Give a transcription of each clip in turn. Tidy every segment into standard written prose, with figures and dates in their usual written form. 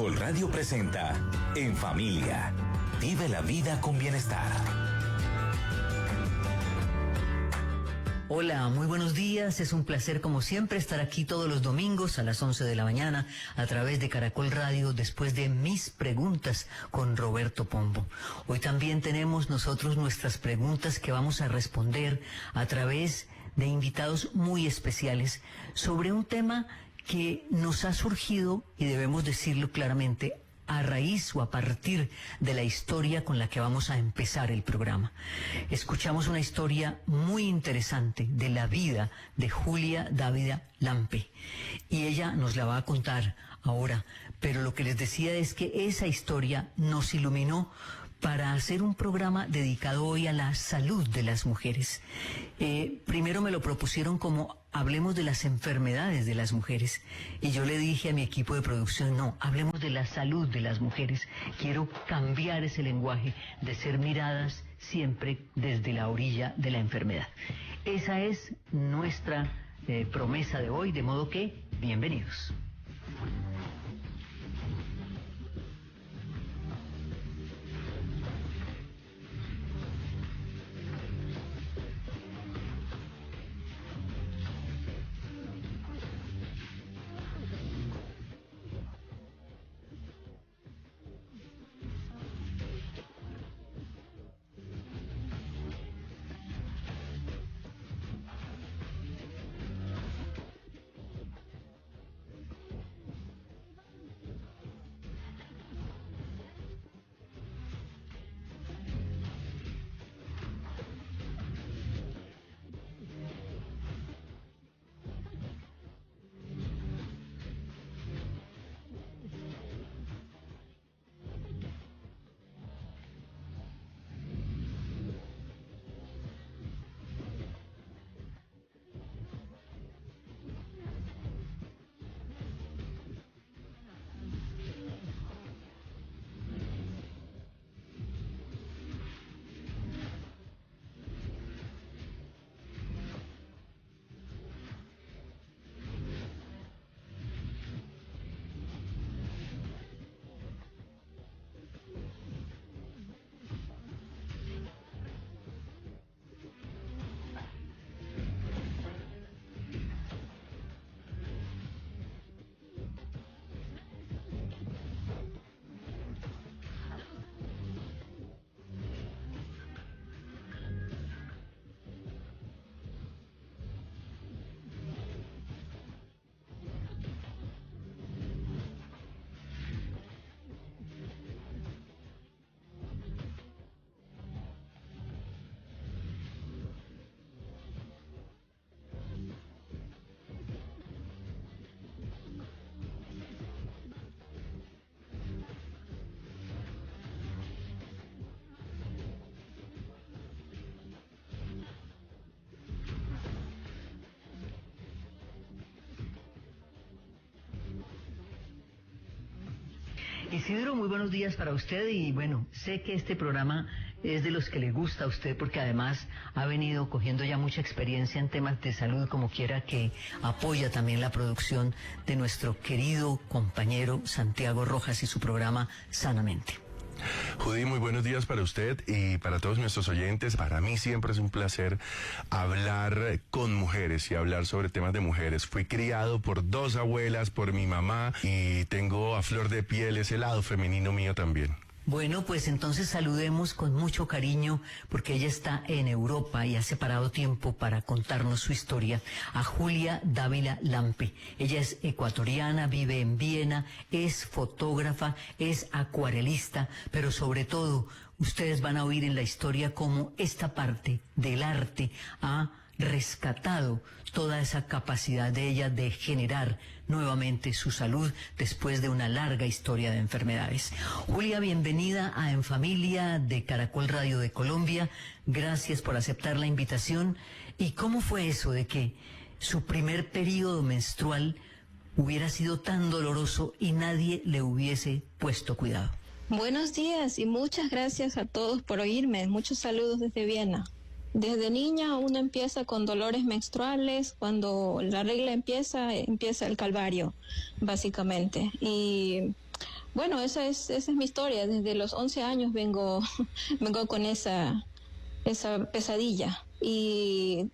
Caracol Radio presenta En Familia. Vive la vida con bienestar. Hola, muy buenos días. Es un placer como siempre estar aquí todos los domingos a las 11 de la mañana a través de Caracol Radio después de Mis Preguntas con Roberto Pombo. Hoy también tenemos nosotros nuestras preguntas que vamos a responder a través de invitados muy especiales sobre un tema que nos ha surgido, y debemos decirlo claramente, a raíz o a partir de la historia con la que vamos a empezar el programa. Escuchamos una historia muy interesante de la vida de Julia Dávila Lampe y ella nos la va a contar ahora, pero lo que les decía es que esa historia nos iluminó para hacer un programa dedicado hoy a la salud de las mujeres. Primero me lo propusieron como hablemos de las enfermedades de las mujeres. Y yo le dije a mi equipo de producción, no, hablemos de la salud de las mujeres. Quiero cambiar ese lenguaje de ser miradas siempre desde la orilla de la enfermedad. Esa es nuestra promesa de hoy, de modo que, bienvenidos. Isidro, muy buenos días para usted y bueno, sé que este programa es de los que le gusta a usted porque además ha venido cogiendo ya mucha experiencia en temas de salud, como quiera, que apoya también la producción de nuestro querido compañero Santiago Rojas y su programa Sanamente. Judy, muy buenos días para usted y para todos nuestros oyentes. Para mí siempre es un placer hablar con mujeres y hablar sobre temas de mujeres. Fui criado por dos abuelas, por mi mamá, y tengo a flor de piel ese lado femenino mío también. Bueno, pues entonces saludemos con mucho cariño, porque ella está en Europa y ha separado tiempo para contarnos su historia, a Julia Dávila Lampe. Ella es ecuatoriana, vive en Viena, es fotógrafa, es acuarelista, pero sobre todo ustedes van a oír en la historia cómo esta parte del arte ha rescatado toda esa capacidad de ella de generar nuevamente su salud después de una larga historia de enfermedades. Julia, bienvenida a En Familia de Caracol Radio de Colombia. Gracias por aceptar la invitación. ¿Y cómo fue eso de que su primer periodo menstrual hubiera sido tan doloroso y nadie le hubiese puesto cuidado? Buenos días y muchas gracias a todos por oírme. Muchos saludos desde Viena. Desde niña uno empieza con dolores menstruales, cuando la regla empieza el calvario, básicamente. Y bueno, esa es mi historia. Desde los 11 años vengo, vengo con esa pesadilla. Y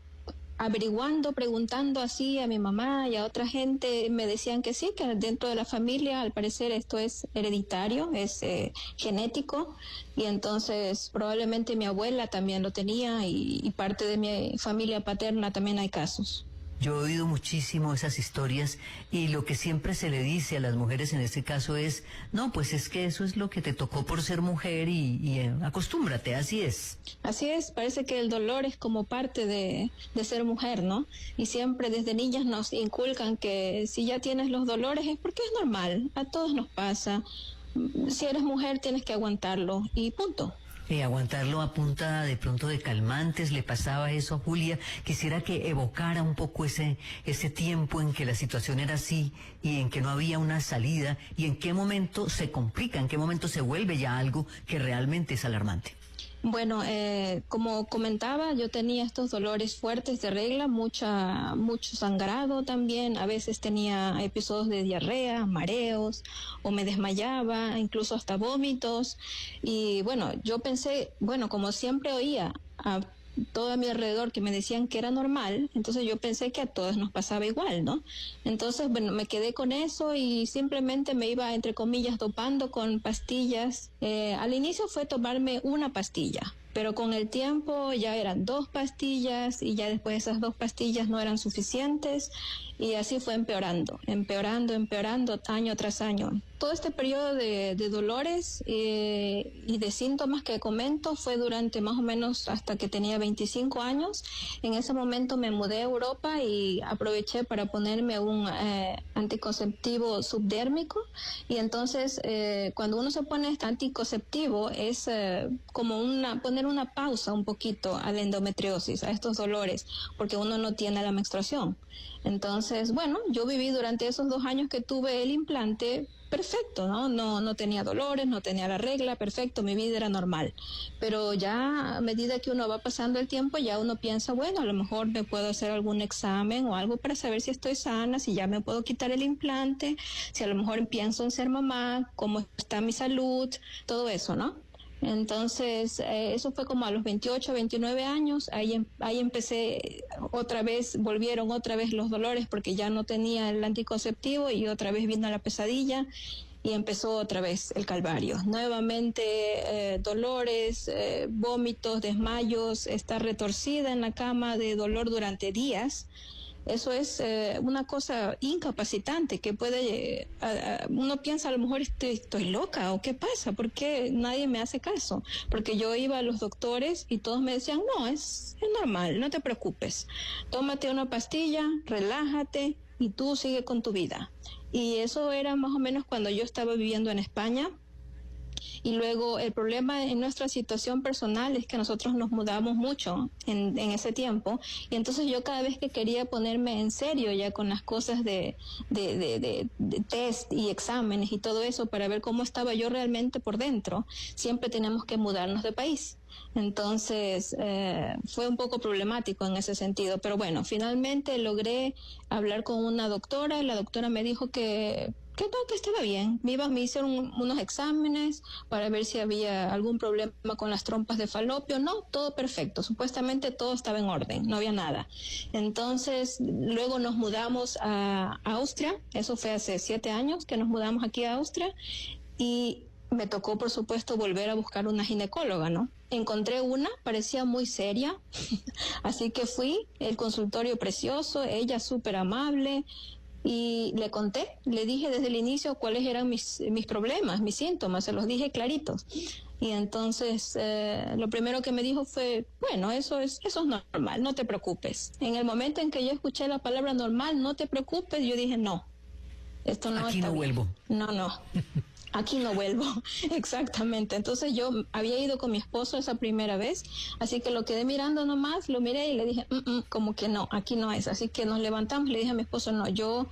averiguando, preguntando así a mi mamá y a otra gente, me decían que sí, que dentro de la familia al parecer esto es hereditario, es genético, y entonces probablemente mi abuela también lo tenía y parte de mi familia paterna también hay casos. Yo he oído muchísimo esas historias y lo que siempre se le dice a las mujeres en este caso es, no, pues es que eso es lo que te tocó por ser mujer y acostúmbrate, así es. Así es, parece que el dolor es como parte de ser mujer, ¿no? Y siempre desde niñas nos inculcan que si ya tienes los dolores es porque es normal, a todos nos pasa. Si eres mujer tienes que aguantarlo y punto. Aguantarlo a punta de pronto de calmantes, le pasaba eso a Julia. Quisiera que evocara un poco ese tiempo en que la situación era así y en que no había una salida y en qué momento se complica, en qué momento se vuelve ya algo que realmente es alarmante. Bueno, como comentaba, yo tenía estos dolores fuertes de regla, mucho sangrado también, a veces tenía episodios de diarrea, mareos, o me desmayaba, incluso hasta vómitos. Y bueno, yo pensé, bueno, como siempre oía a todo a mi alrededor que me decían que era normal, entonces yo pensé que a todos nos pasaba igual, ¿no? Entonces, bueno, me quedé con eso y simplemente me iba, entre comillas, dopando con pastillas. Al inicio fue tomarme una pastilla, pero con el tiempo ya eran 2 pastillas y ya después esas 2 pastillas no eran suficientes y así fue empeorando, año tras año. Todo este periodo de dolores y de síntomas que comento fue durante más o menos hasta que tenía 25 años. En ese momento me mudé a Europa y aproveché para ponerme un anticonceptivo subdérmico y entonces cuando uno se pone este anticonceptivo es como poner una pausa un poquito a la endometriosis, a estos dolores, porque uno no tiene la menstruación. Entonces, bueno, yo viví durante esos 2 años que tuve el implante perfecto, ¿no? No tenía dolores, no tenía la regla, perfecto, mi vida era normal. Pero ya a medida que uno va pasando el tiempo, ya uno piensa, bueno, a lo mejor me puedo hacer algún examen o algo para saber si estoy sana, si ya me puedo quitar el implante, si a lo mejor pienso en ser mamá, cómo está mi salud, todo eso, ¿no? Entonces, eso fue como a los 28, 29 años, ahí empecé volvieron otra vez los dolores porque ya no tenía el anticonceptivo y otra vez vino la pesadilla y empezó otra vez el calvario. Nuevamente dolores, vómitos, desmayos, estar retorcida en la cama de dolor durante días. Eso es una cosa incapacitante que puede, uno piensa a lo mejor estoy loca o qué pasa, ¿por qué nadie me hace caso? Porque yo iba a los doctores y todos me decían, no, es normal, no te preocupes, tómate una pastilla, relájate y tú sigue con tu vida. Y eso era más o menos cuando yo estaba viviendo en España. Y luego el problema en nuestra situación personal es que nosotros nos mudamos mucho en ese tiempo y entonces yo cada vez que quería ponerme en serio ya con las cosas de test y exámenes y todo eso para ver cómo estaba yo realmente por dentro, siempre tenemos que mudarnos de país. Entonces fue un poco problemático en ese sentido, pero bueno, finalmente logré hablar con una doctora y la doctora me dijo que estaba bien. Me hicieron unos exámenes para ver si había algún problema con las trompas de falopio. No, todo perfecto. Supuestamente todo estaba en orden, no había nada. Entonces, luego nos mudamos a Austria. Eso fue hace 7 años que nos mudamos aquí a Austria. Y me tocó, por supuesto, volver a buscar una ginecóloga, ¿no? Encontré una, parecía muy seria. Así que fui, el consultorio precioso, ella súper amable. Y le conté, le dije desde el inicio cuáles eran mis problemas, mis síntomas, se los dije claritos. Y entonces lo primero que me dijo fue, bueno, eso es normal, no te preocupes. En el momento en que yo escuché la palabra normal, no te preocupes, yo dije, no, esto no Aquí está no bien. vuelvo. No. Aquí no vuelvo, exactamente. Entonces yo había ido con mi esposo esa primera vez, así que lo quedé mirando nomás, lo miré y le dije, como que no, aquí no es. Así que nos levantamos, le dije a mi esposo, no, yo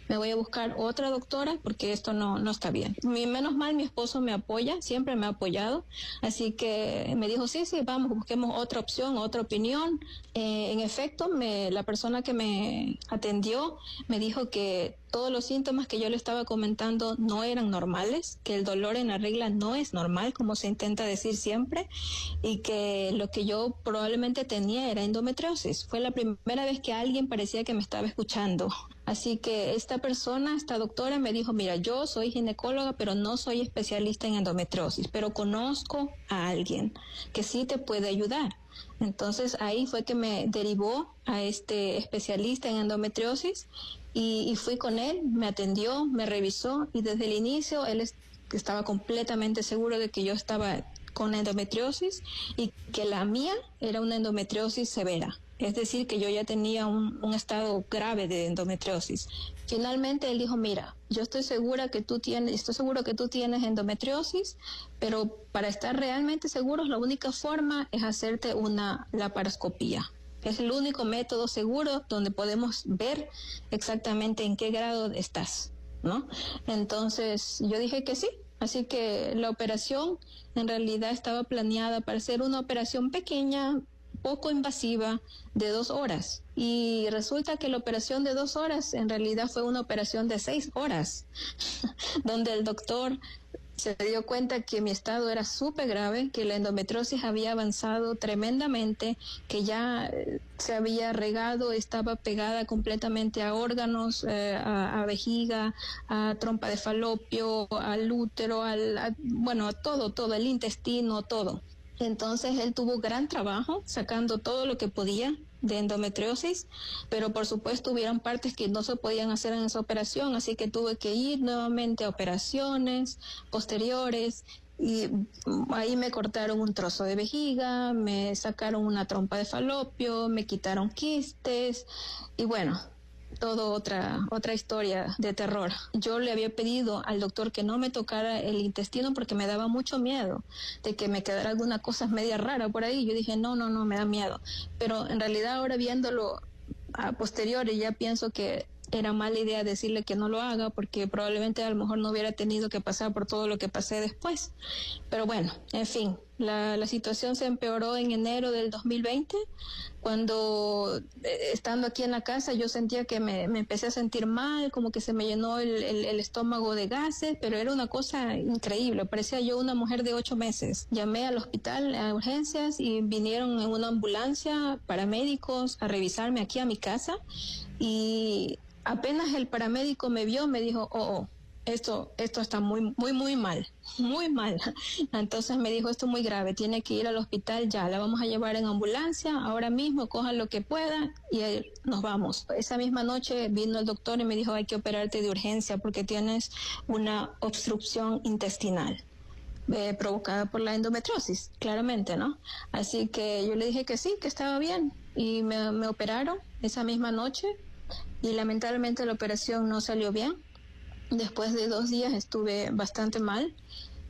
me voy a buscar otra doctora porque esto no está bien. Menos mal mi esposo me apoya, siempre me ha apoyado, así que me dijo, sí, vamos, busquemos otra opción, otra opinión. En efecto, la persona que me atendió me dijo que todos los síntomas que yo le estaba comentando no eran normales, que el dolor en la regla no es normal, como se intenta decir siempre, y que lo que yo probablemente tenía era endometriosis. Fue la primera vez que alguien parecía que me estaba escuchando. Así que esta doctora me dijo, mira, yo soy ginecóloga, pero no soy especialista en endometriosis, pero conozco a alguien que sí te puede ayudar. Entonces ahí fue que me derivó a este especialista en endometriosis y fui con él, me atendió, me revisó y desde el inicio él estaba completamente seguro de que yo estaba con endometriosis y que la mía era una endometriosis severa. Es decir, que yo ya tenía un estado grave de endometriosis. Finalmente él dijo, mira, yo estoy seguro que tú tienes endometriosis, pero para estar realmente seguros, la única forma es hacerte una laparoscopía. Es el único método seguro donde podemos ver exactamente en qué grado estás, ¿no? Entonces yo dije que sí. Así que la operación en realidad estaba planeada para ser una operación pequeña, poco invasiva, de 2 horas. Y resulta que la operación de 2 horas en realidad fue una operación de 6 horas, donde el doctor se dio cuenta que mi estado era súper grave, que la endometriosis había avanzado tremendamente, que ya se había regado, estaba pegada completamente a órganos, a vejiga, a trompa de falopio, al útero, a todo, el intestino, todo. Entonces él tuvo gran trabajo sacando todo lo que podía de endometriosis, pero por supuesto hubieron partes que no se podían hacer en esa operación, así que tuve que ir nuevamente a operaciones posteriores y ahí me cortaron un trozo de vejiga, me sacaron una trompa de falopio, me quitaron quistes y bueno, todo otra historia de terror. Yo le había pedido al doctor que no me tocara el intestino porque me daba mucho miedo de que me quedara alguna cosa media rara por ahí. Yo dije, no, me da miedo. Pero en realidad ahora viéndolo a posteriori ya pienso que era mala idea decirle que no lo haga porque probablemente a lo mejor no hubiera tenido que pasar por todo lo que pasé después. Pero bueno, en fin, la situación se empeoró en enero del 2020 cuando estando aquí en la casa yo sentía que me empecé a sentir mal, como que se me llenó el estómago de gases, pero era una cosa increíble, parecía yo una mujer de 8 meses. Llamé al hospital, a urgencias y vinieron en una ambulancia paramédicos a revisarme aquí a mi casa y apenas el paramédico me vio, me dijo, esto está muy mal. Entonces me dijo, esto es muy grave, tiene que ir al hospital ya, la vamos a llevar en ambulancia, ahora mismo, coja lo que pueda y nos vamos. Esa misma noche vino el doctor y me dijo, hay que operarte de urgencia porque tienes una obstrucción intestinal. Provocada por la endometriosis, claramente, ¿no? Así que yo le dije que sí, que estaba bien y me operaron esa misma noche y lamentablemente la operación no salió bien. Después de 2 días estuve bastante mal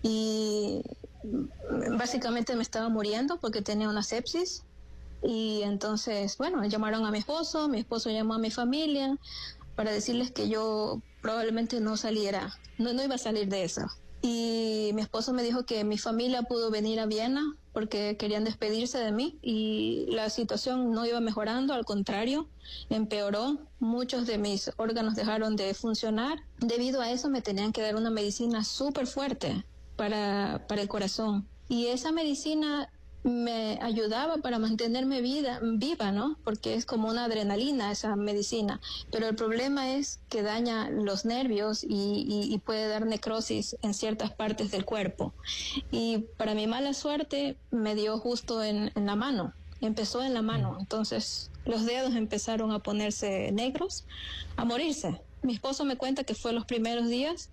y básicamente me estaba muriendo porque tenía una sepsis y entonces, bueno, llamaron a mi esposo llamó a mi familia para decirles que yo probablemente no iba a salir de eso. Y mi esposo me dijo que mi familia pudo venir a Viena porque querían despedirse de mí y la situación no iba mejorando, al contrario, empeoró. Muchos de mis órganos dejaron de funcionar. Debido a eso me tenían que dar una medicina súper fuerte para el corazón. Y esa medicina me ayudaba para mantenerme viva, ¿no? Porque es como una adrenalina esa medicina. Pero el problema es que daña los nervios y puede dar necrosis en ciertas partes del cuerpo. Y para mi mala suerte me dio justo en la mano. Empezó en la mano. Entonces los dedos empezaron a ponerse negros, a morirse. Mi esposo me cuenta que fue los primeros días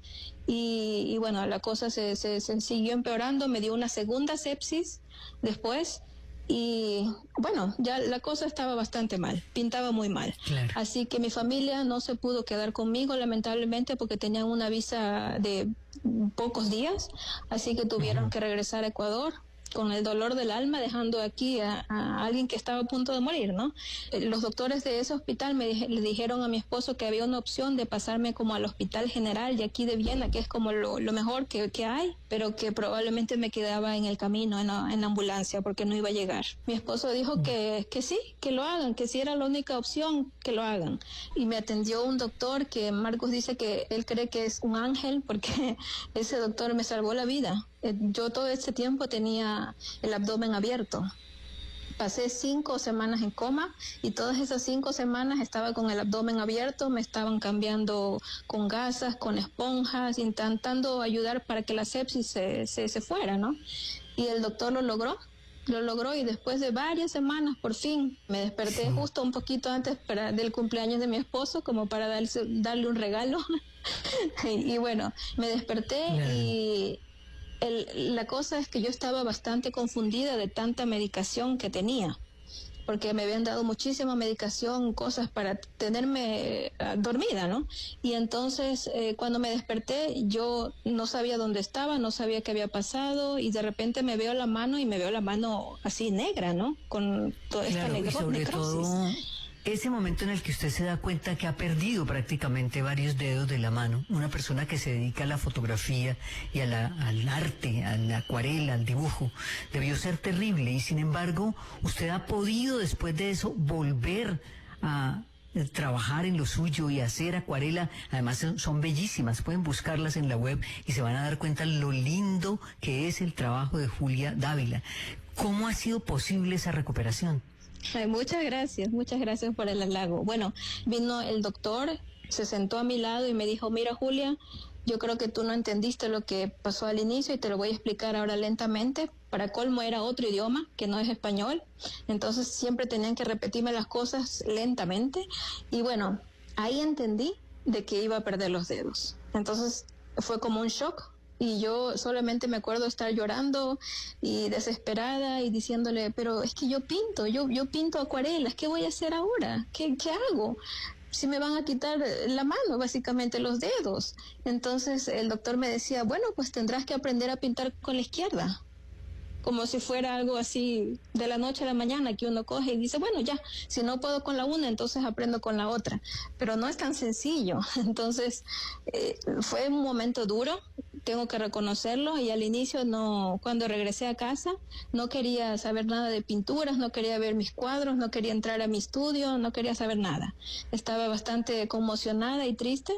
y bueno, la cosa se siguió empeorando. Me dio una segunda sepsis después y bueno, ya la cosa estaba bastante mal, pintaba muy mal. Claro. Así que mi familia no se pudo quedar conmigo lamentablemente porque tenían una visa de pocos días, así que tuvieron que regresar a Ecuador. con el dolor del alma, dejando aquí a alguien que estaba a punto de morir, ¿no? Los doctores de ese hospital le dijeron a mi esposo que había una opción de pasarme como al Hospital General de aquí de Viena, que es como lo mejor que hay, pero que probablemente me quedaba en el camino, en la ambulancia, porque no iba a llegar. Mi esposo dijo que sí, que lo hagan, que si era la única opción, que lo hagan. Y me atendió un doctor que Marcos dice que él cree que es un ángel, porque ese doctor me salvó la vida. Yo todo ese tiempo tenía el abdomen abierto. Pasé 5 semanas en coma y todas esas 5 semanas estaba con el abdomen abierto, me estaban cambiando con gasas, con esponjas, intentando ayudar para que la sepsis se fuera, ¿no? Y el doctor lo logró y después de varias semanas por fin me desperté justo un poquito antes del cumpleaños de mi esposo, como para darle un regalo. Y bueno, me desperté y la cosa es que yo estaba bastante confundida de tanta medicación que tenía, porque me habían dado muchísima medicación, cosas para tenerme dormida, ¿no? Y entonces cuando me desperté yo no sabía dónde estaba, no sabía qué había pasado, y de repente me veo la mano así negra, ¿no? Con toda esta necrosis. Sobre todo ese momento en el que usted se da cuenta que ha perdido prácticamente varios dedos de la mano, una persona que se dedica a la fotografía y al arte, a la acuarela, al dibujo, debió ser terrible, y sin embargo usted ha podido después de eso volver a trabajar en lo suyo y hacer acuarela. Además son bellísimas, pueden buscarlas en la web y se van a dar cuenta lo lindo que es el trabajo de Julia Dávila. ¿Cómo ha sido posible esa recuperación? Ay, muchas gracias por el halago. Bueno, vino el doctor, se sentó a mi lado y me dijo: mira, Julia, yo creo que tú no entendiste lo que pasó al inicio y te lo voy a explicar ahora lentamente. Para colmo era otro idioma que no es español, entonces siempre tenían que repetirme las cosas lentamente, y bueno, ahí entendí de que iba a perder los dedos. Entonces fue como un shock. Y yo solamente me acuerdo estar llorando y desesperada y diciéndole: pero es que yo pinto acuarelas, ¿qué voy a hacer ahora? ¿Qué hago? Si me van a quitar la mano, básicamente los dedos. Entonces el doctor me decía: bueno, pues tendrás que aprender a pintar con la izquierda. Como si fuera algo así de la noche a la mañana, que uno coge y dice: bueno, ya, si no puedo con la una, entonces aprendo con la otra. Pero no es tan sencillo. Entonces fue un momento duro, tengo que reconocerlo, y al inicio cuando regresé a casa no quería saber nada de pinturas, no quería ver mis cuadros, no quería entrar a mi estudio, no quería saber nada. Estaba bastante conmocionada y triste,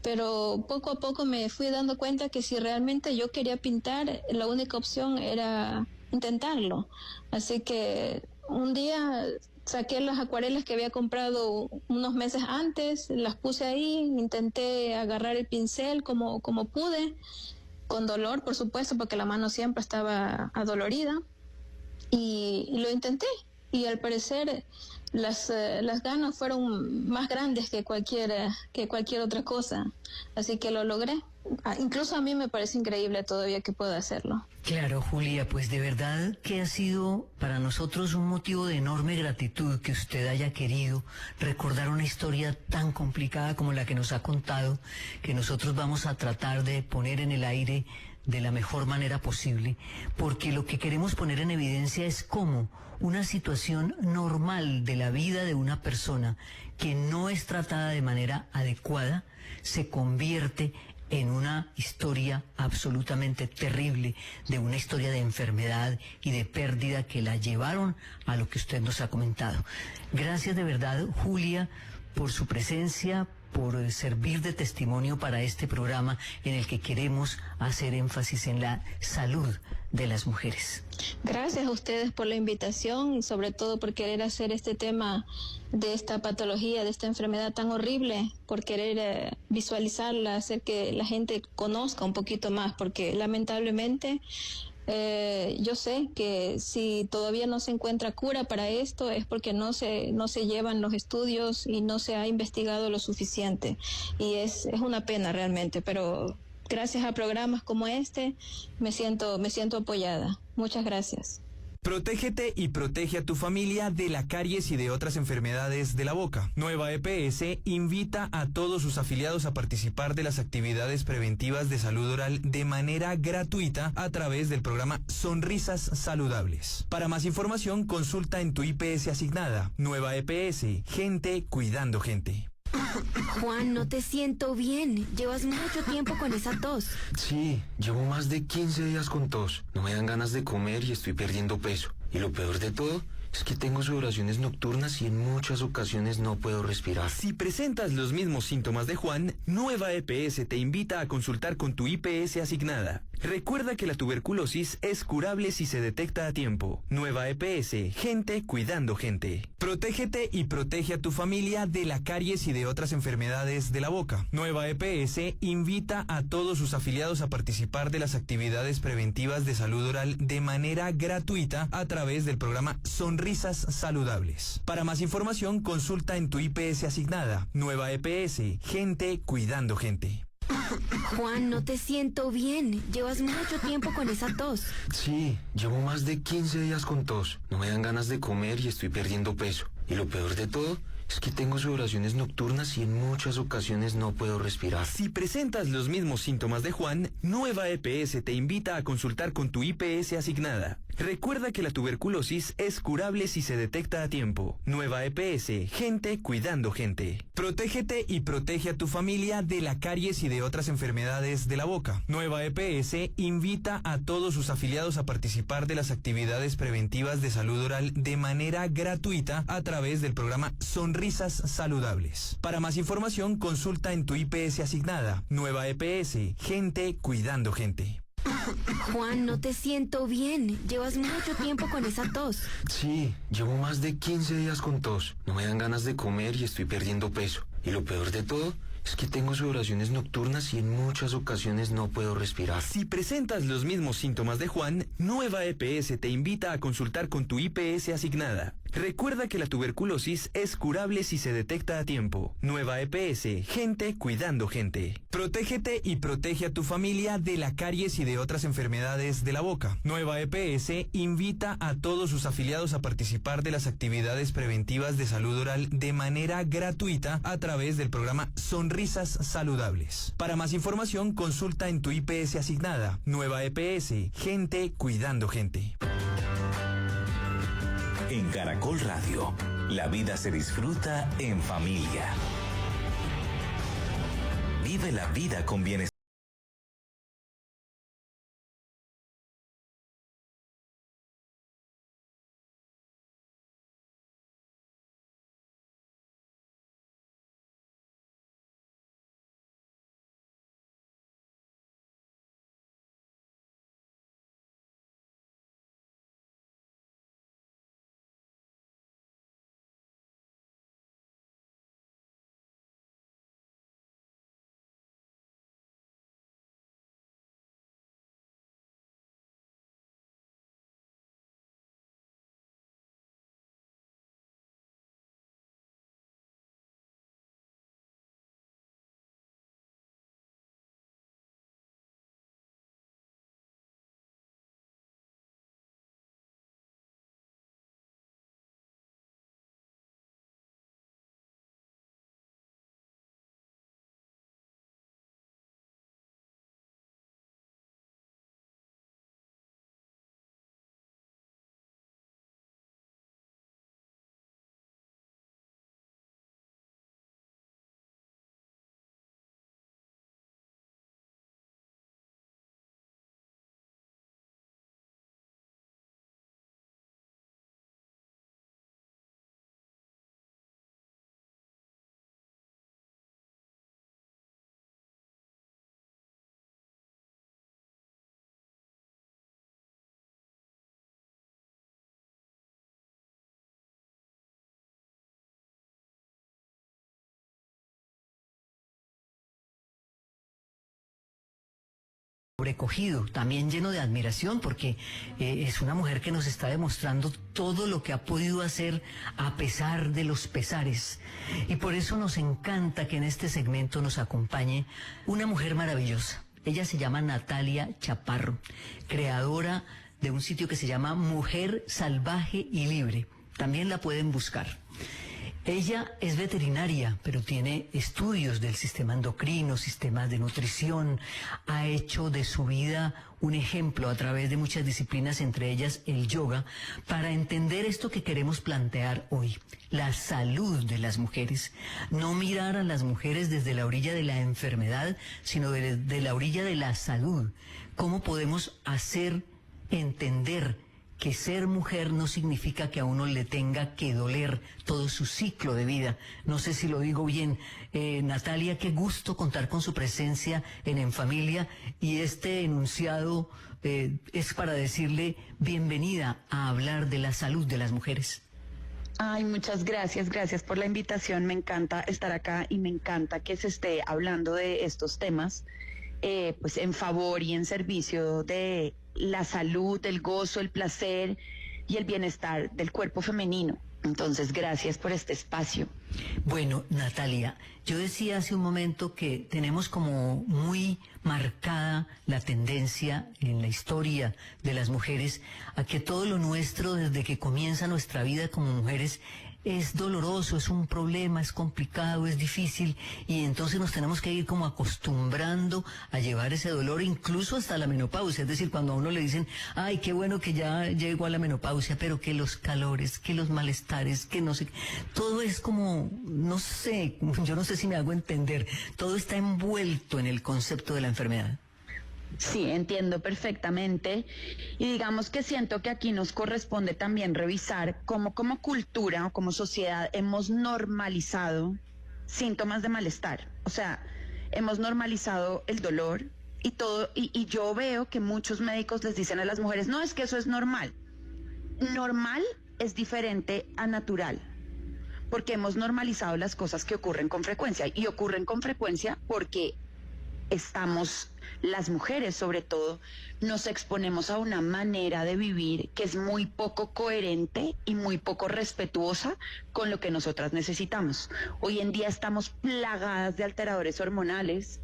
pero poco a poco me fui dando cuenta que si realmente yo quería pintar, la única opción era intentarlo. Así que un día saqué las acuarelas que había comprado unos meses antes, las puse ahí, intenté agarrar el pincel como pude, con dolor, por supuesto, porque la mano siempre estaba adolorida, y lo intenté. Y al parecer las ganas fueron más grandes que cualquier otra cosa, así que lo logré. Incluso a mí me parece increíble todavía que pueda hacerlo. Claro, Julia, pues de verdad que ha sido para nosotros un motivo de enorme gratitud que usted haya querido recordar una historia tan complicada como la que nos ha contado, que nosotros vamos a tratar de poner en el aire de la mejor manera posible, porque lo que queremos poner en evidencia es cómo una situación normal de la vida de una persona que no es tratada de manera adecuada se convierte en una historia absolutamente terrible, de una historia de enfermedad y de pérdida que la llevaron a lo que usted nos ha comentado. Gracias de verdad, Julia, por su presencia, por servir de testimonio para este programa en el que queremos hacer énfasis en la salud de las mujeres. Gracias a ustedes por la invitación y sobre todo por querer hacer este tema de esta patología, de esta enfermedad tan horrible, por querer visualizarla, hacer que la gente conozca un poquito más, porque lamentablemente yo sé que si todavía no se encuentra cura para esto es porque no se llevan los estudios y no se ha investigado lo suficiente, y es una pena realmente, pero gracias a programas como este me siento apoyada. Muchas gracias. Protégete y protege a tu familia de la caries y de otras enfermedades de la boca. Nueva EPS invita a todos sus afiliados a participar de las actividades preventivas de salud oral de manera gratuita a través del programa Sonrisas Saludables. Para más información, consulta en tu IPS asignada. Nueva EPS, gente cuidando gente. Juan, no te siento bien. Llevas mucho tiempo con esa tos. Sí, llevo más de 15 días con tos. No me dan ganas de comer y estoy perdiendo peso. Y lo peor de todo es que tengo sudoraciones nocturnas y en muchas ocasiones no puedo respirar. Si presentas los mismos síntomas de Juan, Nueva EPS te invita a consultar con tu IPS asignada. Recuerda que la tuberculosis es curable si se detecta a tiempo. Nueva EPS, gente cuidando gente. Protégete y protege a tu familia de la caries y de otras enfermedades de la boca. Nueva EPS invita a todos sus afiliados a participar de las actividades preventivas de salud oral de manera gratuita a través del programa Sonrisas Saludables. Para más información, consulta en tu IPS asignada. Nueva EPS, gente cuidando gente. Juan, no te siento bien. Llevas mucho tiempo con esa tos. Sí, llevo más de 15 días con tos. No me dan ganas de comer y estoy perdiendo peso. Y lo peor de todo es que tengo sudoraciones nocturnas y en muchas ocasiones no puedo respirar. Si presentas los mismos síntomas de Juan, Nueva EPS te invita a consultar con tu IPS asignada. Recuerda que la tuberculosis es curable si se detecta a tiempo. Nueva EPS, gente cuidando gente. Protégete y protege a tu familia de la caries y de otras enfermedades de la boca. Nueva EPS invita a todos sus afiliados a participar de las actividades preventivas de salud oral de manera gratuita a través del programa Sonrisas Saludables. Para más información, consulta en tu IPS asignada. Nueva EPS, gente cuidando gente. Juan, no te siento bien. Llevas mucho tiempo con esa tos. Sí, llevo más de 15 días con tos. No me dan ganas de comer y estoy perdiendo peso. Y lo peor de todo es que tengo sudoraciones nocturnas y en muchas ocasiones no puedo respirar. Si presentas los mismos síntomas de Juan, Nueva EPS te invita a consultar con tu IPS asignada. Recuerda que la tuberculosis es curable si se detecta a tiempo. Nueva EPS, gente cuidando gente. Protégete y protege a tu familia de la caries y de otras enfermedades de la boca. Nueva EPS invita a todos sus afiliados a participar de las actividades preventivas de salud oral de manera gratuita a través del programa Sonrisas Saludables. Para más información, consulta en tu IPS asignada. Nueva EPS, gente cuidando gente. En Caracol Radio, la vida se disfruta en familia. Vive la vida con bienestar. Sobrecogido, también lleno de admiración, porque es una mujer que nos está demostrando todo lo que ha podido hacer a pesar de los pesares. Y por eso nos encanta que en este segmento nos acompañe una mujer maravillosa. Ella se llama Natalia Chaparro, creadora de un sitio que se llama Mujer Salvaje y Libre. También la pueden buscar. Ella es veterinaria, pero tiene estudios del sistema endocrino, sistemas de nutrición, ha hecho de su vida un ejemplo a través de muchas disciplinas, entre ellas el yoga, para entender esto que queremos plantear hoy, la salud de las mujeres. No mirar a las mujeres desde la orilla de la enfermedad, sino de la orilla de la salud. ¿Cómo podemos hacer entender que ser mujer no significa que a uno le tenga que doler todo su ciclo de vida? No sé si lo digo bien. Natalia, qué gusto contar con su presencia en Familia, y este enunciado es para decirle bienvenida a hablar de la salud de las mujeres. Ay, muchas gracias por la invitación. Me encanta estar acá y me encanta que se esté hablando de estos temas, pues en favor y en servicio de la salud, el gozo, el placer y el bienestar del cuerpo femenino. Entonces, gracias por este espacio. Bueno, Natalia, yo decía hace un momento que tenemos como muy marcada la tendencia en la historia de las mujeres a que todo lo nuestro, desde que comienza nuestra vida como mujeres, es doloroso, es un problema, es complicado, es difícil, y entonces nos tenemos que ir como acostumbrando a llevar ese dolor incluso hasta la menopausia. Es decir, cuando a uno le dicen, ay, qué bueno que ya llegó a la menopausia, pero que los calores, que los malestares, que no sé, todo es como, no sé, yo no sé si me hago entender, todo está envuelto en el concepto de la enfermedad. Sí, entiendo perfectamente, y digamos que siento que aquí nos corresponde también revisar cómo como cultura o como sociedad hemos normalizado síntomas de malestar. O sea, hemos normalizado el dolor y todo, y yo veo que muchos médicos les dicen a las mujeres, no, es que eso es normal. Normal es diferente a natural, porque hemos normalizado las cosas que ocurren con frecuencia, y ocurren con frecuencia porque estamos, las mujeres sobre todo, nos exponemos a una manera de vivir que es muy poco coherente y muy poco respetuosa con lo que nosotras necesitamos. Hoy en día estamos plagadas de alteradores hormonales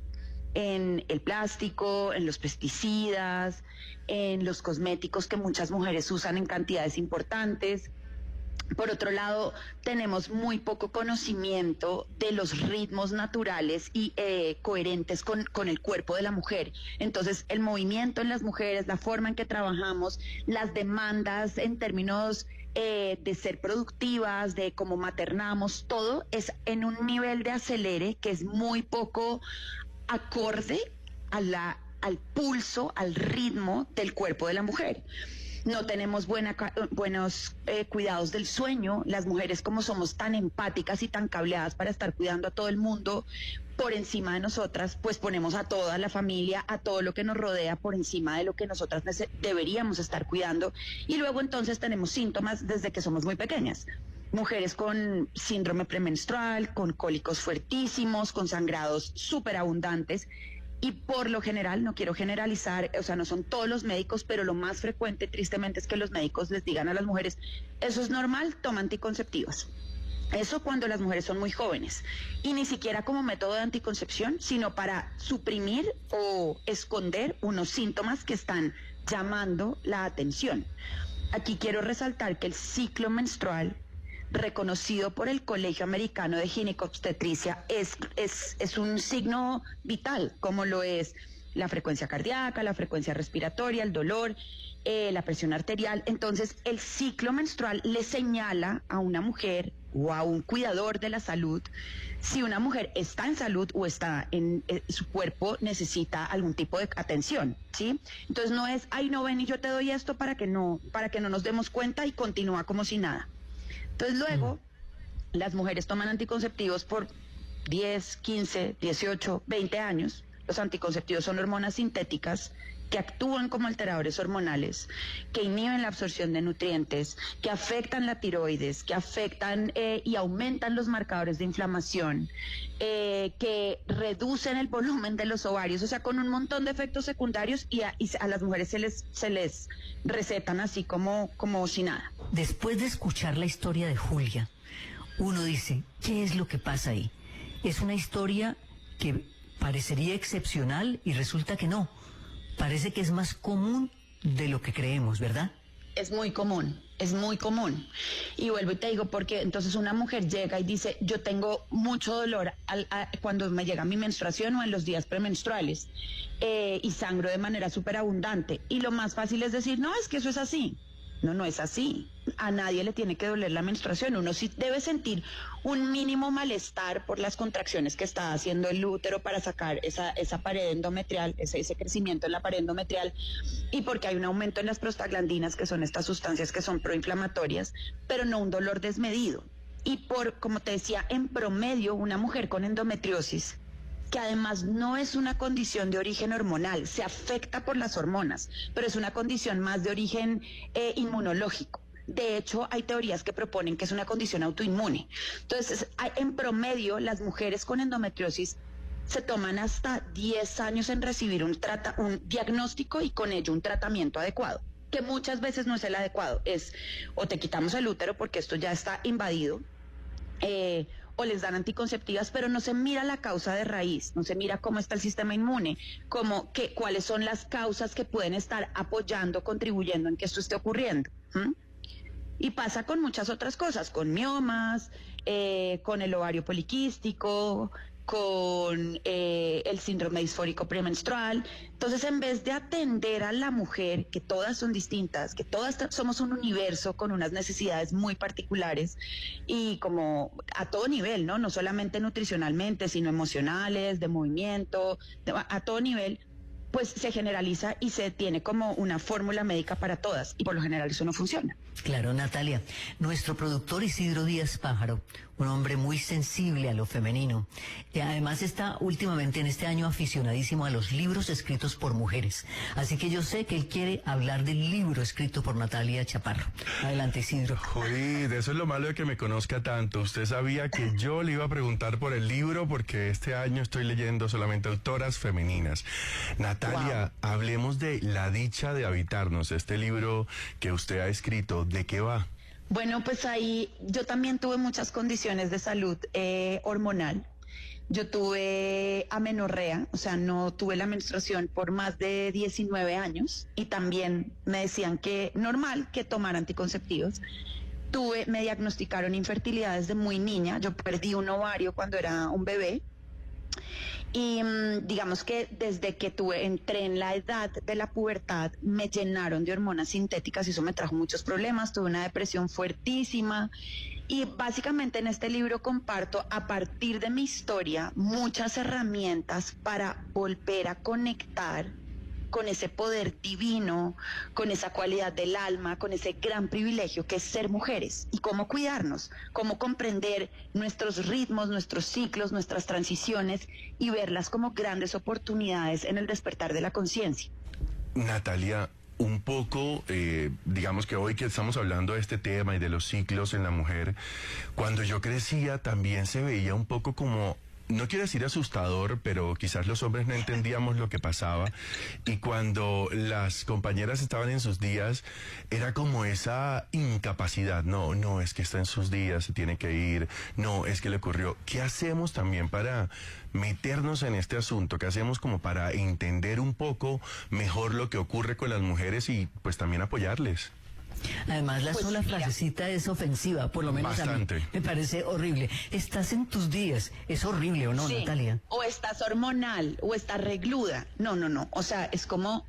en el plástico, en los pesticidas, en los cosméticos que muchas mujeres usan en cantidades importantes. Por otro lado, tenemos muy poco conocimiento de los ritmos naturales y coherentes con el cuerpo de la mujer. Entonces, el movimiento en las mujeres, la forma en que trabajamos, las demandas en términos de ser productivas, de cómo maternamos, todo es en un nivel de acelere que es muy poco acorde al pulso, al ritmo del cuerpo de la mujer. No tenemos buenos cuidados del sueño. Las mujeres, como somos tan empáticas y tan cableadas para estar cuidando a todo el mundo por encima de nosotras, pues ponemos a toda la familia, a todo lo que nos rodea por encima de lo que nosotras deberíamos estar cuidando. Y luego entonces tenemos síntomas desde que somos muy pequeñas. Mujeres con síndrome premenstrual, con cólicos fuertísimos, con sangrados súper abundantes. Y por lo general, no quiero generalizar, o sea, no son todos los médicos, pero lo más frecuente, tristemente, es que los médicos les digan a las mujeres, eso es normal, toma anticonceptivos. Eso cuando las mujeres son muy jóvenes, y ni siquiera como método de anticoncepción, sino para suprimir o esconder unos síntomas que están llamando la atención. Aquí quiero resaltar que el ciclo menstrual, reconocido por el Colegio Americano de Ginecobstetricia, es un signo vital, como lo es la frecuencia cardíaca, la frecuencia respiratoria, el dolor, la presión arterial. Entonces, el ciclo menstrual le señala a una mujer o a un cuidador de la salud si una mujer está en salud o está en su cuerpo necesita algún tipo de atención, ¿sí? Entonces no es, ay, no, ven y yo te doy esto para que no nos demos cuenta y continúa como si nada. Entonces luego las mujeres toman anticonceptivos por 10, 15, 18, 20 años. Los anticonceptivos son hormonas sintéticas que actúan como alteradores hormonales, que inhiben la absorción de nutrientes, que afectan la tiroides, que afectan y aumentan los marcadores de inflamación, que reducen el volumen de los ovarios, o sea, con un montón de efectos secundarios, y a las mujeres se les recetan así como si nada. Después de escuchar la historia de Julia, uno dice, ¿qué es lo que pasa ahí? Es una historia que parecería excepcional y resulta que no. Parece que es más común de lo que creemos, ¿verdad? Es muy común, es muy común. Y vuelvo y te digo, porque entonces una mujer llega y dice, yo tengo mucho dolor cuando me llega mi menstruación o en los días premenstruales y sangro de manera súper abundante. Y lo más fácil es decir, no, es que eso es así. No, no es así. A nadie le tiene que doler la menstruación. Uno sí debe sentir un mínimo malestar por las contracciones que está haciendo el útero para sacar esa pared endometrial, ese crecimiento en la pared endometrial, y porque hay un aumento en las prostaglandinas, que son estas sustancias que son proinflamatorias, pero no un dolor desmedido. Y como te decía, en promedio, una mujer con endometriosis, que además no es una condición de origen hormonal, se afecta por las hormonas, pero es una condición más de origen inmunológico. De hecho, hay teorías que proponen que es una condición autoinmune. Entonces, en promedio, las mujeres con endometriosis se toman hasta 10 años en recibir un diagnóstico y con ello un tratamiento adecuado, que muchas veces no es el adecuado, es o te quitamos el útero porque esto ya está invadido, o les dan anticonceptivas, pero no se mira la causa de raíz, no se mira cómo está el sistema inmune, cuáles son las causas que pueden estar apoyando, contribuyendo en que esto esté ocurriendo. Y pasa con muchas otras cosas, con miomas, con el ovario poliquístico, con el síndrome disfórico premenstrual. Entonces, en vez de atender a la mujer, que todas son distintas, que todas somos un universo con unas necesidades muy particulares y como a todo nivel, ¿no? No solamente nutricionalmente, sino emocionales, de movimiento, a todo nivel, pues se generaliza y se tiene como una fórmula médica para todas, y por lo general eso no funciona. Claro, Natalia. Nuestro productor Isidro Díaz Pájaro, un hombre muy sensible a lo femenino, además está últimamente en este año aficionadísimo a los libros escritos por mujeres. Así que yo sé que él quiere hablar del libro escrito por Natalia Chaparro. Adelante, Isidro. Uy, de eso es lo malo de que me conozca tanto. Usted sabía que yo le iba a preguntar por el libro porque este año estoy leyendo solamente autoras femeninas. Natalia, wow. Hablemos de La dicha de habitarnos, este libro que usted ha escrito. ¿De qué va? Bueno, pues ahí yo también tuve muchas condiciones de salud hormonal. Yo tuve amenorrea, o sea, no tuve la menstruación por más de 19 años y también me decían que normal que tomara anticonceptivos. Me diagnosticaron infertilidad desde muy niña. Yo perdí un ovario cuando era un bebé. Y digamos que desde que entré en la edad de la pubertad, me llenaron de hormonas sintéticas y eso me trajo muchos problemas. Tuve una depresión fuertísima y básicamente en este libro comparto, a partir de mi historia, muchas herramientas para volver a conectar con ese poder divino, con esa cualidad del alma, con ese gran privilegio que es ser mujeres, y cómo cuidarnos, cómo comprender nuestros ritmos, nuestros ciclos, nuestras transiciones y verlas como grandes oportunidades en el despertar de la conciencia. Natalia, un poco, digamos que hoy que estamos hablando de este tema y de los ciclos en la mujer, cuando yo crecía también se veía un poco como, no quiero decir asustador, pero quizás los hombres no entendíamos lo que pasaba, y cuando las compañeras estaban en sus días era como esa incapacidad. No, es que está en sus días, se tiene que ir, no, es que le ocurrió. ¿Qué hacemos también para meternos en este asunto? ¿Qué hacemos como para entender un poco mejor lo que ocurre con las mujeres y pues también apoyarles? Además, la sola frasecita es ofensiva, por lo menos bastante. A mí me parece horrible. Estás en tus días, es horrible, ¿o no, sí, Natalia? O estás hormonal, o estás regluda. No. O sea, es como,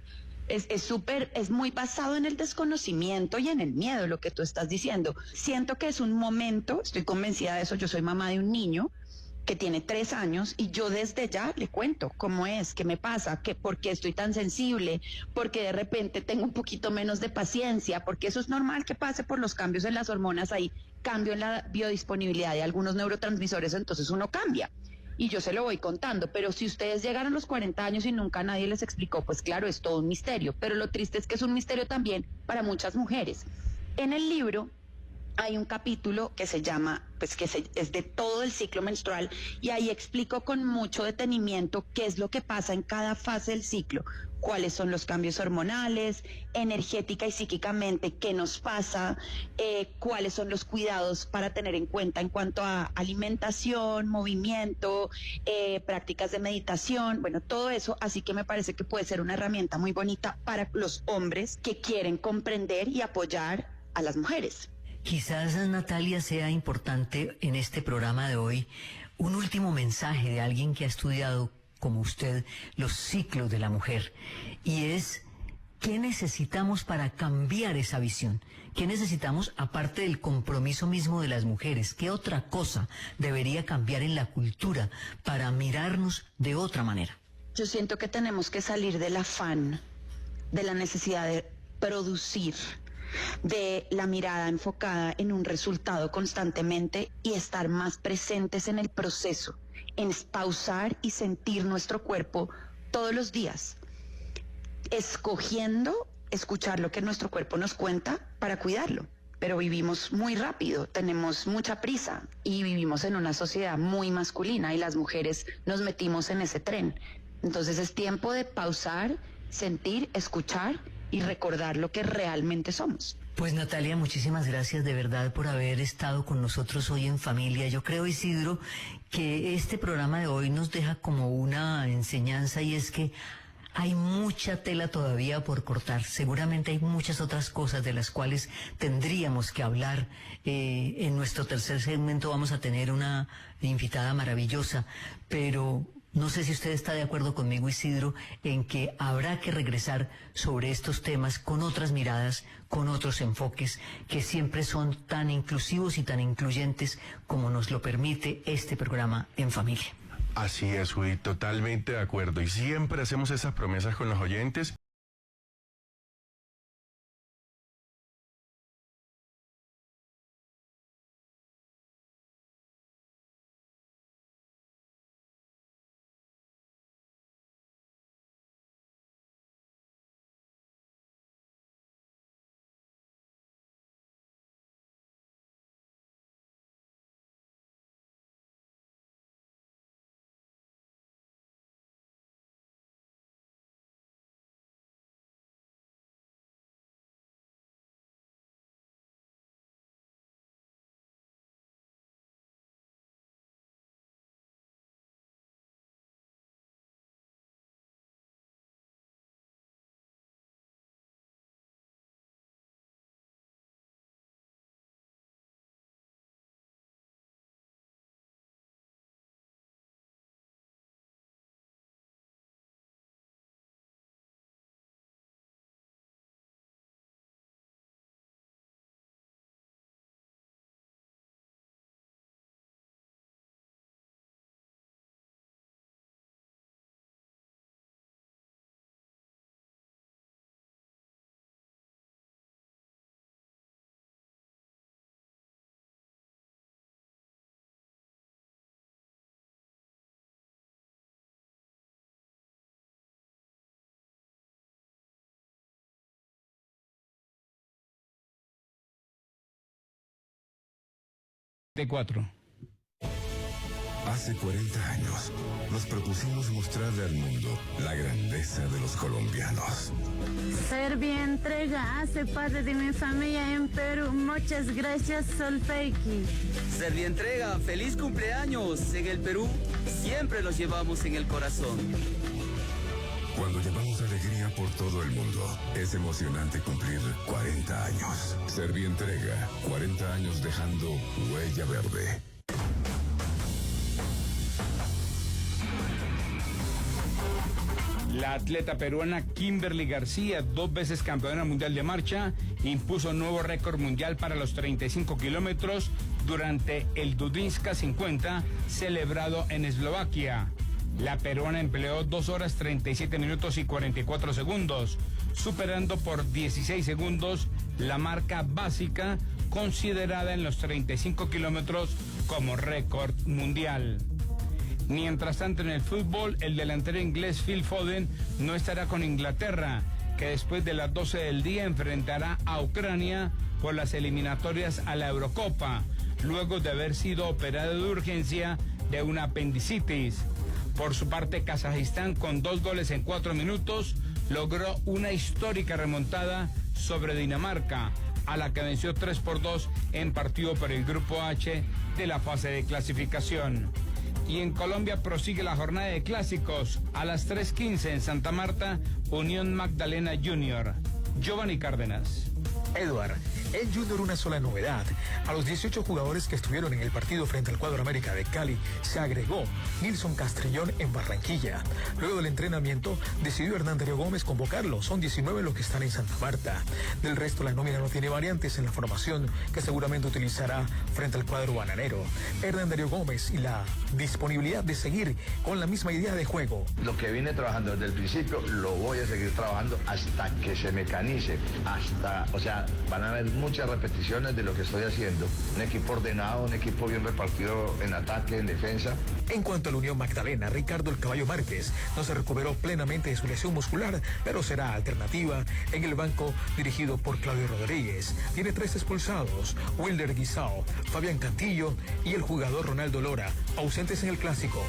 es muy basado en el desconocimiento y en el miedo, lo que tú estás diciendo. Siento que es un momento, estoy convencida de eso, yo soy mamá de un niño que tiene 3 años y yo desde ya le cuento cómo es, qué me pasa, por qué estoy tan sensible, porque de repente tengo un poquito menos de paciencia, porque eso es normal que pase por los cambios en las hormonas, hay cambio en la biodisponibilidad de algunos neurotransmisores, entonces uno cambia. Y yo se lo voy contando, pero si ustedes llegaron a los 40 años y nunca nadie les explicó, pues claro, es todo un misterio, pero lo triste es que es un misterio también para muchas mujeres. En el libro hay un capítulo que se llama, es de todo el ciclo menstrual, y ahí explico con mucho detenimiento qué es lo que pasa en cada fase del ciclo, cuáles son los cambios hormonales, energética y psíquicamente, qué nos pasa, cuáles son los cuidados para tener en cuenta en cuanto a alimentación, movimiento, prácticas de meditación, bueno, todo eso, así que me parece que puede ser una herramienta muy bonita para los hombres que quieren comprender y apoyar a las mujeres. Quizás, Natalia, sea importante en este programa de hoy un último mensaje de alguien que ha estudiado, como usted, los ciclos de la mujer. Y es, ¿qué necesitamos para cambiar esa visión? ¿Qué necesitamos aparte del compromiso mismo de las mujeres? ¿Qué otra cosa debería cambiar en la cultura para mirarnos de otra manera? Yo siento que tenemos que salir del afán, de la necesidad de producir, de la mirada enfocada en un resultado constantemente y estar más presentes en el proceso, en pausar y sentir nuestro cuerpo todos los días, escogiendo escuchar lo que nuestro cuerpo nos cuenta para cuidarlo. Pero vivimos muy rápido, tenemos mucha prisa y vivimos en una sociedad muy masculina y las mujeres nos metimos en ese tren. Entonces es tiempo de pausar, sentir, escuchar y recordar lo que realmente somos. Pues Natalia, muchísimas gracias de verdad por haber estado con nosotros hoy en Familia. Yo creo, Isidro, que este programa de hoy nos deja como una enseñanza, y es que hay mucha tela todavía por cortar. Seguramente hay muchas otras cosas de las cuales tendríamos que hablar. En nuestro tercer segmento vamos a tener una invitada maravillosa, pero no sé si usted está de acuerdo conmigo, Isidro, en que habrá que regresar sobre estos temas con otras miradas, con otros enfoques, que siempre son tan inclusivos y tan incluyentes como nos lo permite este programa En Familia. Así es, Judy, totalmente de acuerdo. Y siempre hacemos esas promesas con los oyentes. Hace 40 años nos propusimos mostrarle al mundo la grandeza de los colombianos. Servientrega hace parte de mi familia en Perú. Muchas gracias, Solfeiki. Servientrega, feliz cumpleaños. En el Perú siempre los llevamos en el corazón. Cuando llevamos alegría por todo el mundo, es emocionante cumplir 40 años. Servientrega, 40 años dejando huella verde. La atleta peruana Kimberly García, 2 veces campeona mundial de marcha, impuso nuevo récord mundial para los 35 kilómetros durante el Dudinska 50, celebrado en Eslovaquia. La peruana empleó 2 horas 37 minutos y 44 segundos, superando por 16 segundos la marca básica considerada en los 35 kilómetros como récord mundial. Mientras tanto, en el fútbol, el delantero inglés Phil Foden no estará con Inglaterra, que después de las 12 del día enfrentará a Ucrania por las eliminatorias a la Eurocopa, luego de haber sido operado de urgencia de una apendicitis. Por su parte, Kazajistán, con 2 goles en 4 minutos, logró una histórica remontada sobre Dinamarca, a la que venció 3-2 en partido por el Grupo H de la fase de clasificación. Y en Colombia prosigue la jornada de clásicos. A las 3:15 en Santa Marta, Unión Magdalena Junior. Giovanni Cárdenas. Edward, en Junior una sola novedad. A los 18 jugadores que estuvieron en el partido frente al Cuadro América de Cali se agregó Nilson Castrillón en Barranquilla. Luego del entrenamiento decidió Hernán Darío Gómez convocarlo. Son 19 los que están en Santa Marta. Del resto, la nómina no tiene variantes en la formación que seguramente utilizará frente al cuadro bananero. Hernán Darío Gómez y la disponibilidad de seguir con la misma idea de juego. Lo que vine trabajando desde el principio lo voy a seguir trabajando hasta que se mecanice, van a haber muchas repeticiones de lo que estoy haciendo. Un equipo ordenado, un equipo bien repartido en ataque, en defensa. En cuanto a la Unión Magdalena, Ricardo El Caballo Márquez no se recuperó plenamente de su lesión muscular, pero será alternativa en el banco dirigido por Claudio Rodríguez. Tiene 3 expulsados: Wilder Guisao, Fabián Cantillo y el jugador Ronaldo Lora, ausentes en el clásico.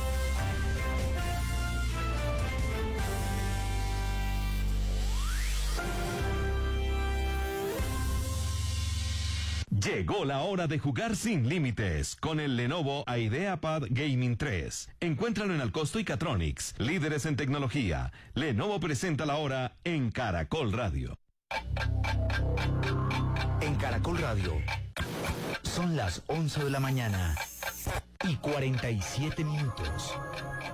Llegó la hora de jugar sin límites con el Lenovo IdeaPad Gaming 3. Encuéntralo en Alcosto y Catronics, líderes en tecnología. Lenovo presenta la hora en Caracol Radio. En Caracol Radio son las 11 de la mañana y 47 minutos.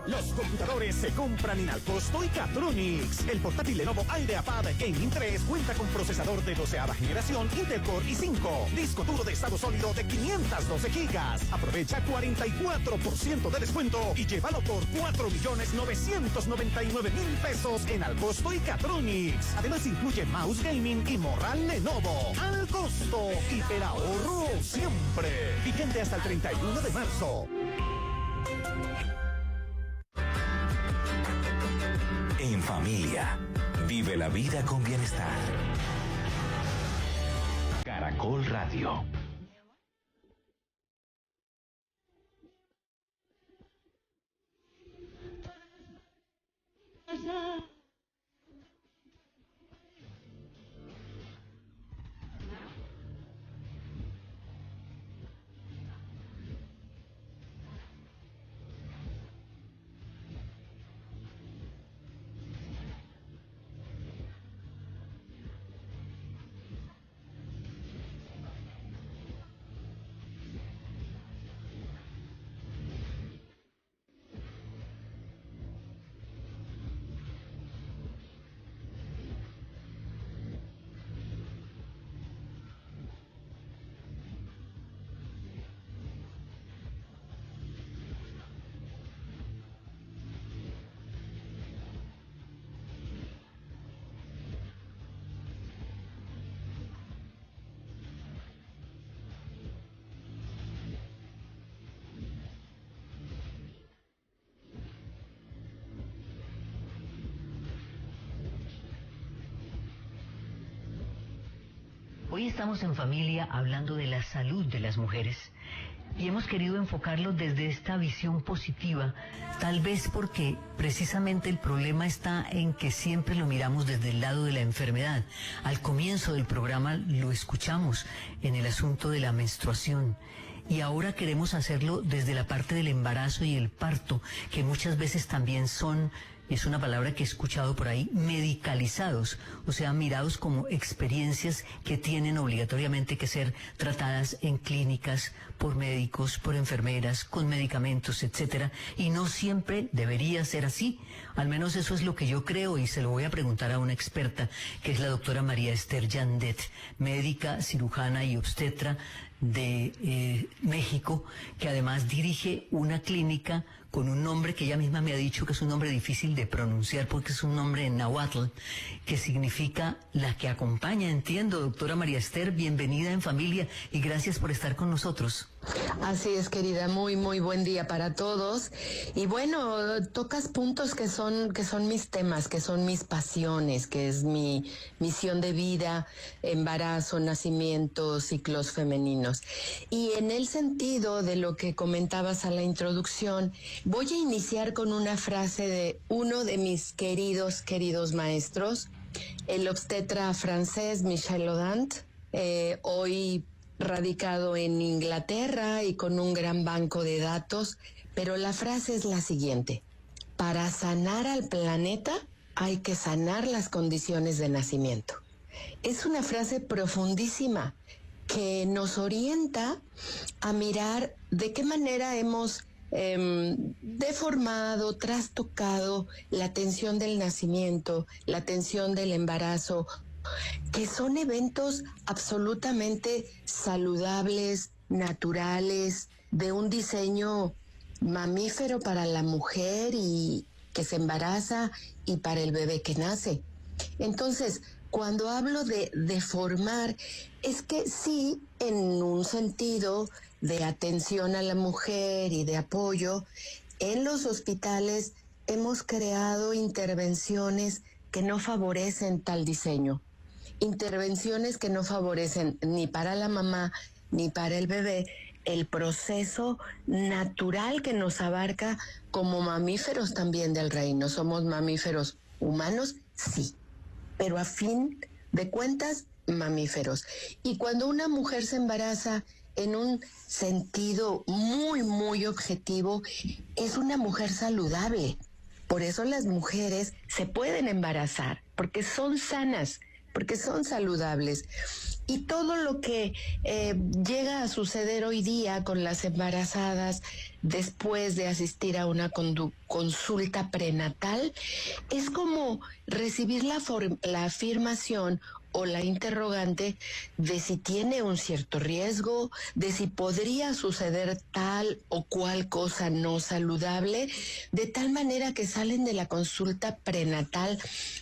Los computadores se compran en Alcosto y Catronics. El portátil Lenovo IdeaPad Gaming 3 cuenta con procesador de 12ª generación Intel Core i5, disco duro de estado sólido de 512 gigas. Aprovecha 44% de descuento y llévalo por 4.999.000 pesos en Alcosto y Catronics. Además incluye mouse gaming y morral Lenovo. Alcosto, hiperahorro siempre. Vigente hasta el 31 de marzo. En familia, vive la vida con bienestar. Caracol Radio. Hoy estamos en familia hablando de la salud de las mujeres y hemos querido enfocarlo desde esta visión positiva, tal vez porque precisamente el problema está en que siempre lo miramos desde el lado de la enfermedad. Al comienzo del programa lo escuchamos en el asunto de la menstruación. Y ahora queremos hacerlo desde la parte del embarazo y el parto, que muchas veces también son, es una palabra que he escuchado por ahí, medicalizados, o sea, mirados como experiencias que tienen obligatoriamente que ser tratadas en clínicas, por médicos, por enfermeras, con medicamentos, etcétera, y no siempre debería ser así. Al menos eso es lo que yo creo y se lo voy a preguntar a una experta, que es la doctora María Esther Yandet, médica, cirujana y obstetra de México, que además dirige una clínica con un nombre que ella misma me ha dicho que es un nombre difícil de pronunciar porque es un nombre en náhuatl, que significa la que acompaña, entiendo. Doctora María Esther, bienvenida en familia y gracias por estar con nosotros. Así es, querida, muy buen día para todos. Y bueno, tocas puntos que son mis temas, que son mis pasiones, que es mi misión de vida, embarazo, nacimiento, ciclos femeninos. Y en el sentido de lo que comentabas a la introducción, voy a iniciar con una frase de uno de mis queridos maestros, el obstetra francés Michel Audin, hoy radicado en Inglaterra y con un gran banco de datos, pero la frase es la siguiente: para sanar al planeta hay que sanar las condiciones de nacimiento. Es una frase profundísima que nos orienta a mirar de qué manera hemos deformado, trastocado la atención del nacimiento, la atención del embarazo, que son eventos absolutamente saludables, naturales, de un diseño mamífero para la mujer y que se embaraza y para el bebé que nace. Entonces, cuando hablo de deformar, es que sí, en un sentido de atención a la mujer y de apoyo, en los hospitales hemos creado intervenciones que no favorecen tal diseño. Intervenciones que no favorecen ni para la mamá ni para el bebé el proceso natural que nos abarca como mamíferos también del reino. Somos mamíferos humanos, sí, pero a fin de cuentas, mamíferos. Y cuando una mujer se embaraza en un sentido muy objetivo, es una mujer saludable. Por eso las mujeres se pueden embarazar, porque son sanas, porque son saludables. Y todo lo que llega a suceder hoy día con las embarazadas después de asistir a una consulta prenatal es como recibir la afirmación o la interrogante de si tiene un cierto riesgo, de si podría suceder tal o cual cosa no saludable, de tal manera que salen de la consulta prenatal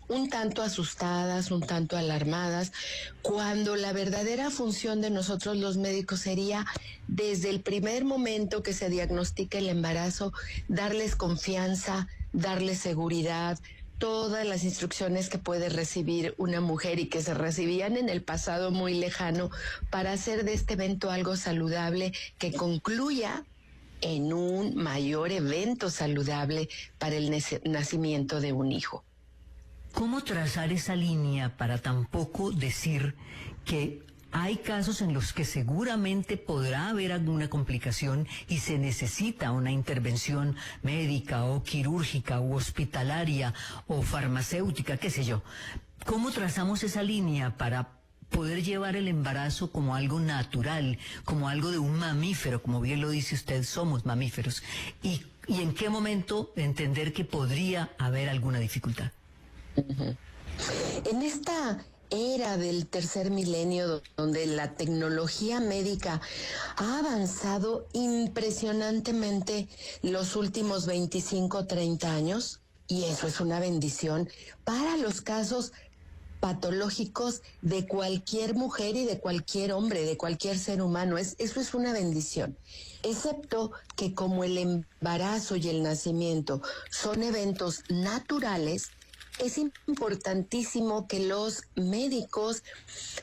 un tanto asustadas, un tanto alarmadas, cuando la verdadera función de nosotros los médicos sería, desde el primer momento que se diagnostica el embarazo, darles confianza, darles seguridad, todas las instrucciones que puede recibir una mujer y que se recibían en el pasado muy lejano para hacer de este evento algo saludable que concluya en un mayor evento saludable para el nacimiento de un hijo. ¿Cómo trazar esa línea para tampoco decir que hay casos en los que seguramente podrá haber alguna complicación y se necesita una intervención médica o quirúrgica o hospitalaria o farmacéutica, qué sé yo? ¿Cómo trazamos esa línea para poder llevar el embarazo como algo natural, como algo de un mamífero, como bien lo dice usted, somos mamíferos? ¿Y en qué momento entender que podría haber alguna dificultad? En esta era del tercer milenio, donde la tecnología médica ha avanzado impresionantemente los últimos 25 o 30 años, y eso es una bendición para los casos patológicos de cualquier mujer y de cualquier hombre, de cualquier ser humano. Eso es una bendición, excepto que como el embarazo y el nacimiento son eventos naturales, es importantísimo que los médicos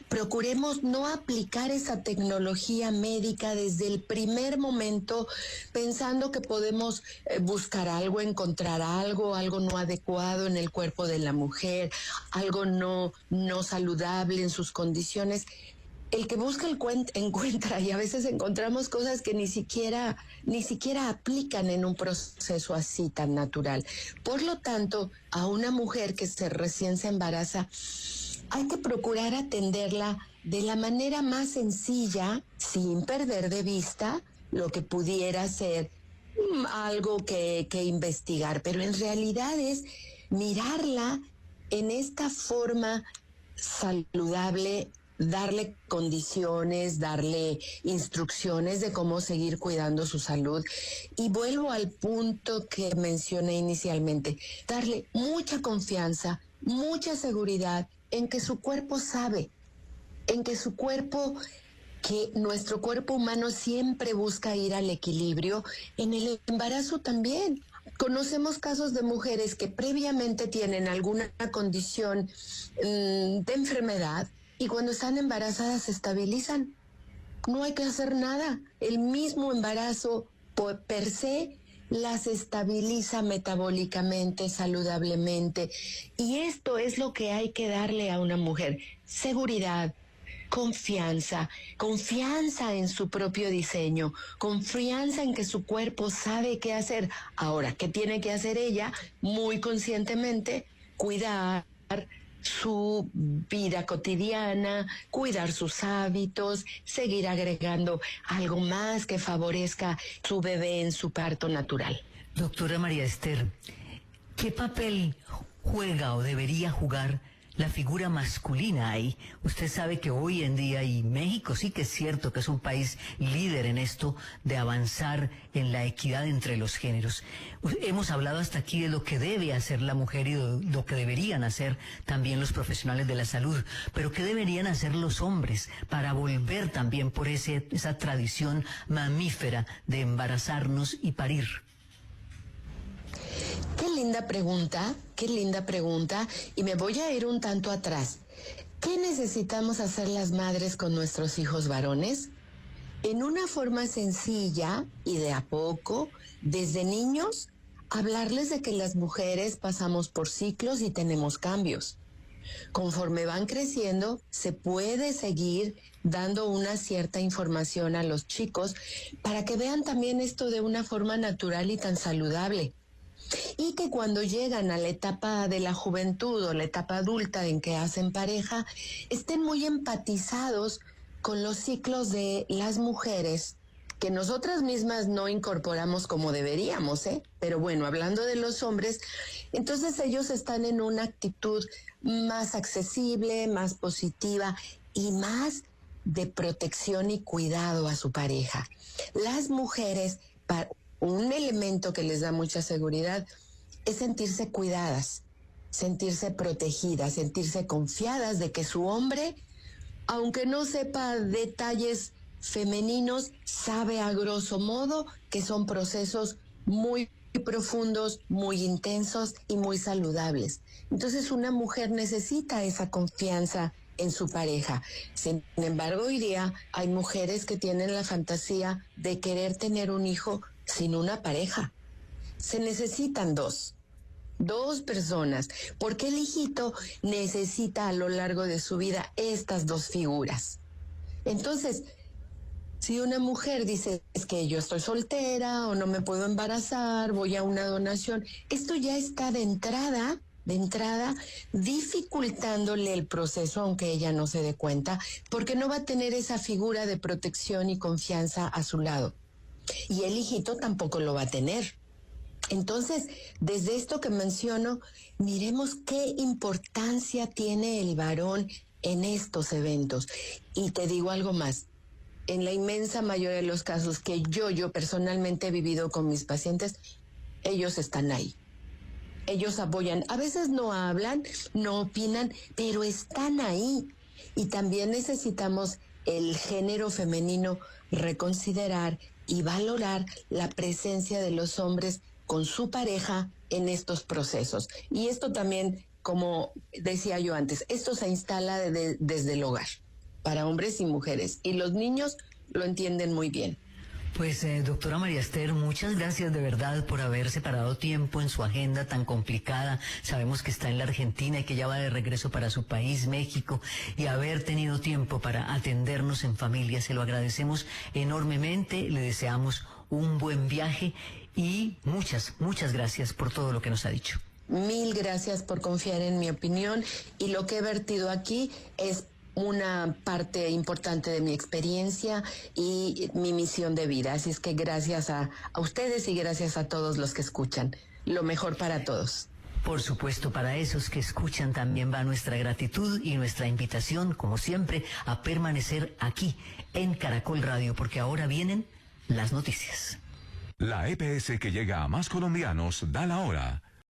procuremos no aplicar esa tecnología médica desde el primer momento pensando que podemos buscar algo, encontrar algo no adecuado en el cuerpo de la mujer, algo no saludable en sus condiciones. El que busca encuentra, y a veces encontramos cosas que ni siquiera aplican en un proceso así tan natural. Por lo tanto, a una mujer que recién se embaraza, hay que procurar atenderla de la manera más sencilla, sin perder de vista lo que pudiera ser algo que investigar, pero en realidad es mirarla en esta forma saludable, darle condiciones, darle instrucciones de cómo seguir cuidando su salud. Y vuelvo al punto que mencioné inicialmente, darle mucha confianza, mucha seguridad en que su cuerpo sabe, en que su cuerpo que nuestro cuerpo humano siempre busca ir al equilibrio, en el embarazo también. Conocemos casos de mujeres que previamente tienen alguna condición de enfermedad y cuando están embarazadas se estabilizan. No hay que hacer nada. El mismo embarazo per se las estabiliza metabólicamente, saludablemente. Y esto es lo que hay que darle a una mujer: seguridad, confianza en su propio diseño, confianza en que su cuerpo sabe qué hacer. Ahora, ¿qué tiene que hacer ella? Muy conscientemente, cuidar su vida cotidiana, cuidar sus hábitos, seguir agregando algo más que favorezca su bebé en su parto natural. Doctora María Esther, ¿qué papel juega o debería jugar la figura masculina ahí? Usted sabe que hoy en día, y México sí que es cierto que es un país líder en esto de avanzar en la equidad entre los géneros. Hemos hablado hasta aquí de lo que debe hacer la mujer y de lo que deberían hacer también los profesionales de la salud, pero ¿qué deberían hacer los hombres para volver también por esa tradición mamífera de embarazarnos y parir? Qué linda pregunta, y me voy a ir un tanto atrás. ¿Qué necesitamos hacer las madres con nuestros hijos varones? En una forma sencilla y de a poco, desde niños, hablarles de que las mujeres pasamos por ciclos y tenemos cambios. Conforme van creciendo, se puede seguir dando una cierta información a los chicos para que vean también esto de una forma natural y tan saludable. Y que cuando llegan a la etapa de la juventud o la etapa adulta en que hacen pareja, estén muy empatizados con los ciclos de las mujeres, que nosotras mismas no incorporamos como deberíamos, Pero bueno, hablando de los hombres, entonces ellos están en una actitud más accesible, más positiva y más de protección y cuidado a su pareja. Las mujeres, un elemento que les da mucha seguridad es sentirse cuidadas, sentirse protegidas, sentirse confiadas de que su hombre, aunque no sepa detalles femeninos, sabe a grosso modo que son procesos muy profundos, muy intensos y muy saludables. Entonces una mujer necesita esa confianza en su pareja. Sin embargo, hoy día hay mujeres que tienen la fantasía de querer tener un hijo sin una pareja. Se necesitan dos personas, porque el hijito necesita a lo largo de su vida estas dos figuras. Entonces, si una mujer dice, es que yo estoy soltera o no me puedo embarazar, voy a una donación, esto ya está de entrada dificultándole el proceso, aunque ella no se dé cuenta, porque no va a tener esa figura de protección y confianza a su lado. Y el hijito tampoco lo va a tener. Entonces, desde esto que menciono, miremos qué importancia tiene el varón en estos eventos. Y te digo algo más. En la inmensa mayoría de los casos que yo personalmente he vivido con mis pacientes, ellos están ahí. Ellos apoyan. A veces no hablan, no opinan, pero están ahí. Y también necesitamos el género femenino reconsiderar y valorar la presencia de los hombres con su pareja en estos procesos. Y esto también, como decía yo antes, esto se instala desde el hogar, para hombres y mujeres. Y los niños lo entienden muy bien. Pues doctora María Esther, muchas gracias de verdad por haber separado tiempo en su agenda tan complicada. Sabemos que está en la Argentina y que ya va de regreso para su país, México, y haber tenido tiempo para atendernos en familia. Se lo agradecemos enormemente, le deseamos un buen viaje y muchas gracias por todo lo que nos ha dicho. Mil gracias por confiar en mi opinión, y lo que he vertido aquí es una parte importante de mi experiencia y mi misión de vida. Así es que gracias a ustedes y gracias a todos los que escuchan. Lo mejor para todos. Por supuesto, para esos que escuchan también va nuestra gratitud y nuestra invitación, como siempre, a permanecer aquí en Caracol Radio, porque ahora vienen las noticias. La EPS que llega a más colombianos da la hora.